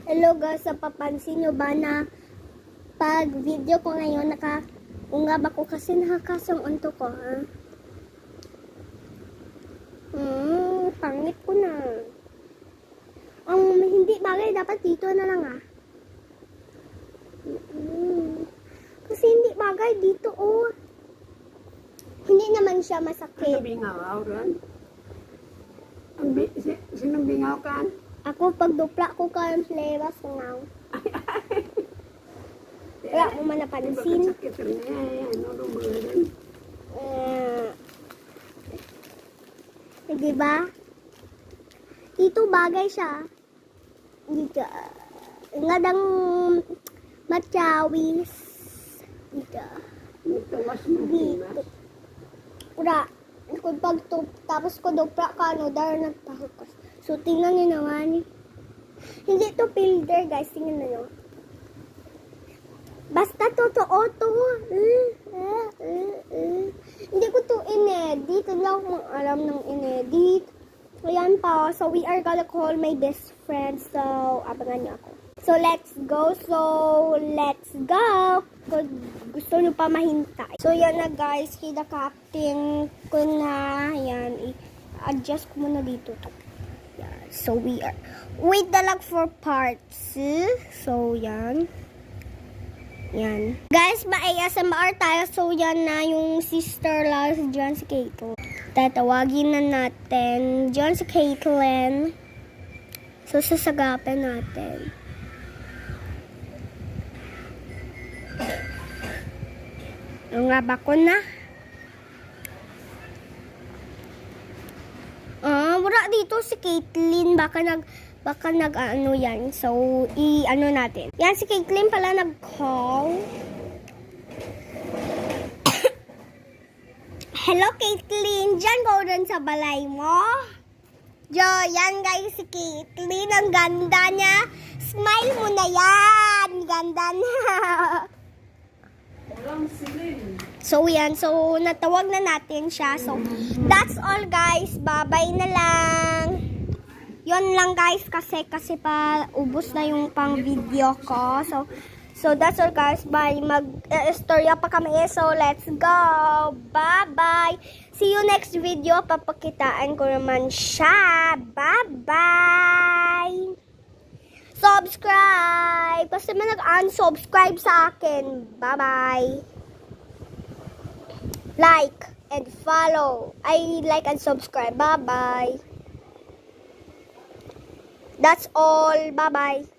Hello guys, papansin nyo ba na pag video ko ngayon nakaungab ako kasi nakakasang unto ko, ha? Pangit ko na. Ang hindi bagay dapat dito na lang, ah. Kasi hindi bagay dito, oh. Hindi naman siya masakit. Ano bingaw ron? Sinong bingaw kan? Ako pag dupla ko kayong flavors now. Wala mo man napansin. Sakit rin niya. Ano lumayan? Diba? Dito bagay siya. Dito. Nga dang machawis. Dito. Ito mas Dito. mahimas. Ura. Kung pag tapos ko dupla ka, ano, dahil nagpahukas. So, tingnan nyo naman. Hindi to filter, guys. Tingnan nyo. Basta totoo to. Hindi ko to inedit. Hindi ako alam ng inedit. Ayan pa. So, we are gonna call my best friend. So, abangan nyo ako. So, let's go. Kung gusto nyo pa mahintay. So, yan na guys. Kinakapting ko na. Yan. I-adjust ko muna dito to. Yan. So, we are. Wait na lang for parts. So, yan. Yan. Guys, ma-ASMR tayo. So, yan na yung sister lang si John si Kato. Tatawagin na natin John si Caitlyn. So, sasagapin natin. Nga ko na. Wala dito si Caitlyn. Baka nag ano yan. So, i-ano natin. Yan, si Caitlyn pala nag-call. Hello, Caitlyn. Diyan ko rin sa balay mo. Yan guys, si Caitlyn. Ang ganda niya. Smile mo na yan. Ganda na. So, yan. So, natawag na natin siya. So, that's all, guys. Bye-bye na lang. Yun lang, guys. Kasi pa, ubos na yung pang video ko. So that's all, guys. Bye. Mag-istorya pa kami. So, let's go. Bye-bye. See you next video. Papakitaan ko naman siya. Bye-bye. Subscribe. Basta man nag-unsubscribe sa akin. Bye-bye. Like and follow. I like and subscribe. Bye-bye. That's all. Bye-bye.